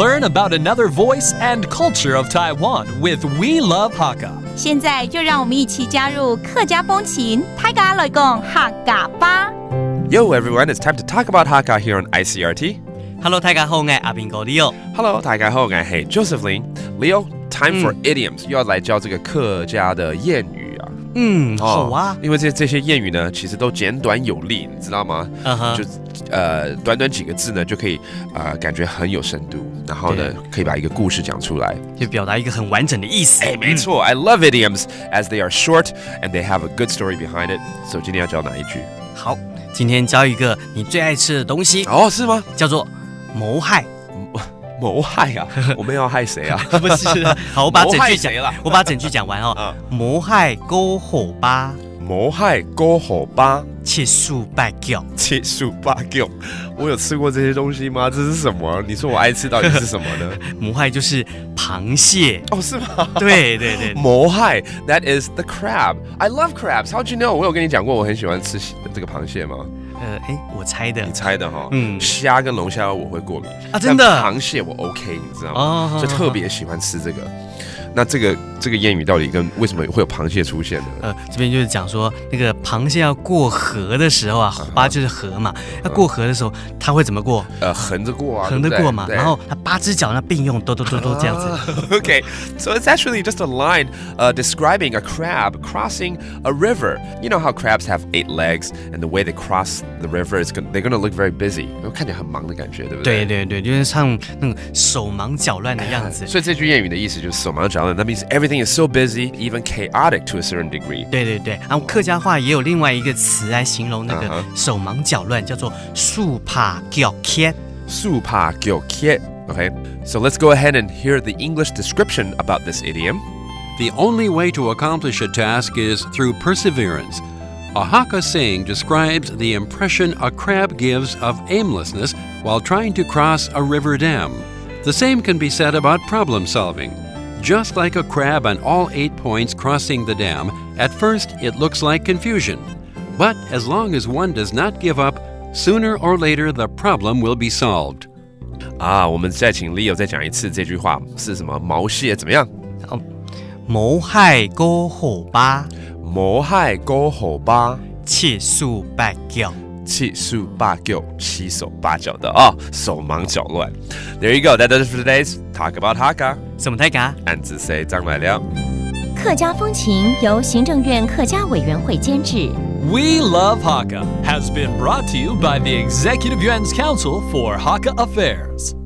Learn about another voice and culture of Taiwan with We Love Hakka. 现在就让我们一起加入客家风情，大家来讲客家吧。Yo everyone, it's time to talk about Hakka here on ICRT.Hello, 大家好，我係阿邊個 Leo。Hello, 大家好，我係 Josephine。Leo, time for idioms，又要来教这个客家的谚语啊。好啊。因为这些谚语呢，其实都简短有力，你知道吗？就短短几个字呢，就可以感觉很有深度，然后呢，可以把一个故事讲出来，就表达一个很完整的意思。没错 ，I love idioms as they are short and they have a good story behind it. So 今天要教哪一句？好，今天教一个你最爱吃的东西。是吗？叫做谋害。谋害啊！我们要害谁啊？不是，好，我把整句讲完哦。谋害高火巴，谋害高火巴，切素八角，切素八角。我有吃过这些东西吗？这是什么？你说我爱吃到底是什么呢？谋害就是螃蟹。是吗？对。谋害 ，That is the crab. I love crabs. How'd you know? 我有跟你讲过我很喜欢吃这个螃蟹吗？我猜的。你猜的哈？虾跟龙虾我会过敏啊，真的。螃蟹我 OK， 你知道吗？所以特别喜欢吃这个。那这个谚语到底跟为什么会有螃蟹出现呢？这边就是讲说，那个螃蟹要过河的时候啊，火巴就是河嘛，要过河的时候，它会怎么过？横着过啊，横着过嘛。然后它8只脚那并用，都这样子。Okay, so it's actually just a line describing a crab crossing a river. You know how crabs have 8 legs, and the way they cross the river is they're going to look very busy. 看起来很忙的感觉，对不对？对，就是像那种手忙脚乱的样子。所以这句谚语的意思就是手忙脚乱。That means everything is so busy, even chaotic to a certain degree. 对，然后客家话也有另外一个词来形容那个手忙脚乱，叫做素怕脚歇。素怕脚歇。Okay, so let's go ahead and hear the English description about this idiom. The only way to accomplish a task is through perseverance. A Hakka saying describes the impression a crab gives of aimlessness while trying to cross a river dam. The same can be said about problem solving.Just like a crab on all 8 points crossing the dam, at first it looks like confusion. But as long as one does not give up, sooner or later the problem will be solved. 我们再请 Leo 再讲一次这句话是什么？毛蟹怎么样？谋害高火巴，謀害高火巴，切素八角。七手八脚，七手八脚的手忙脚乱。There you go. That does it for today's Talk About Hakka. 什么大家？俺子谁张来了？客家风情由行政院客家委员会监制。We Love Hakka has been brought to you by the Executive Yuan's Council for Hakka Affairs.